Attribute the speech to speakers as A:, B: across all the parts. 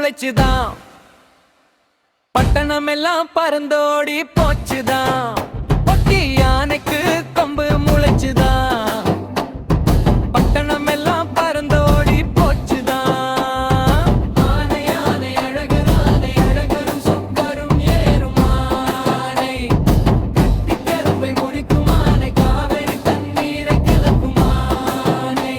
A: முளைச்சுதான். பட்டணம் எல்லாம் பறந்தோடி போச்சுதான். பொட்டி யானைக்கு கொம்பு முளைச்சுதான். பட்டணம் எல்லாம் பறந்தோடி போச்சுதான். ஆனை ஆனை அழகர் ஆனை அழகரும் சொக்கரும் ஏறும் ஆனை. கட்டி கரும்பை முடிக்கும் ஆனை காவிரி தண்ணீரை கிளப்பும் ஆனை.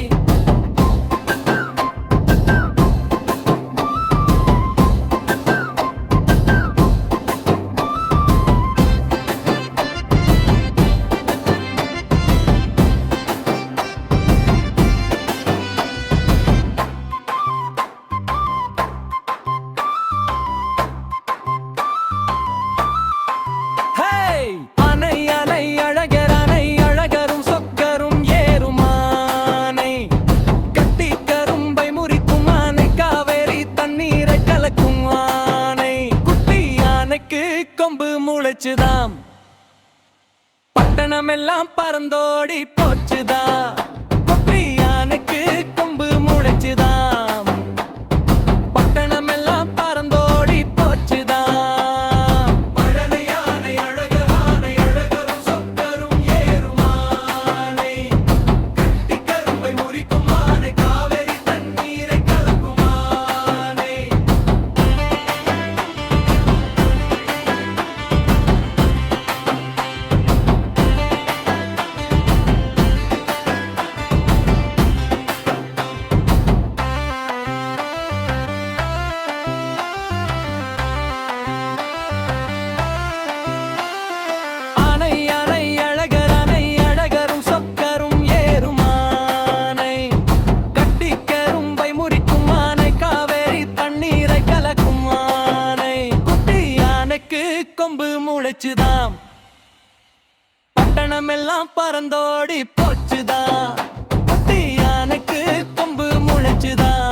A: ஆனை ஆனை அழகர் ஆனை அழகரும் சொக்கரும் ஏறும் ஆனை. கட்டி கரும்பை முறிக்கும் ஆனை காவேரி தண்ணீரை கலக்கும் ஆனை. குட்டி யானைக்கு கொம்பு முளைச்சுதாம். பட்டணம் எல்லாம் பறந்தோடி போச்சுதான். குட்டி யானைக்கு கொம்பு முளைச்சுதாம். பட்டணம் எல்லாம் பறந்தோடி போச்சுதான். கொம்பு முளைச்சுதாம். பட்டணம் எல்லாம் பறந்தோடி போச்சுதான். குட்டி யானைக்கு கொம்பு முளைச்சுதான்.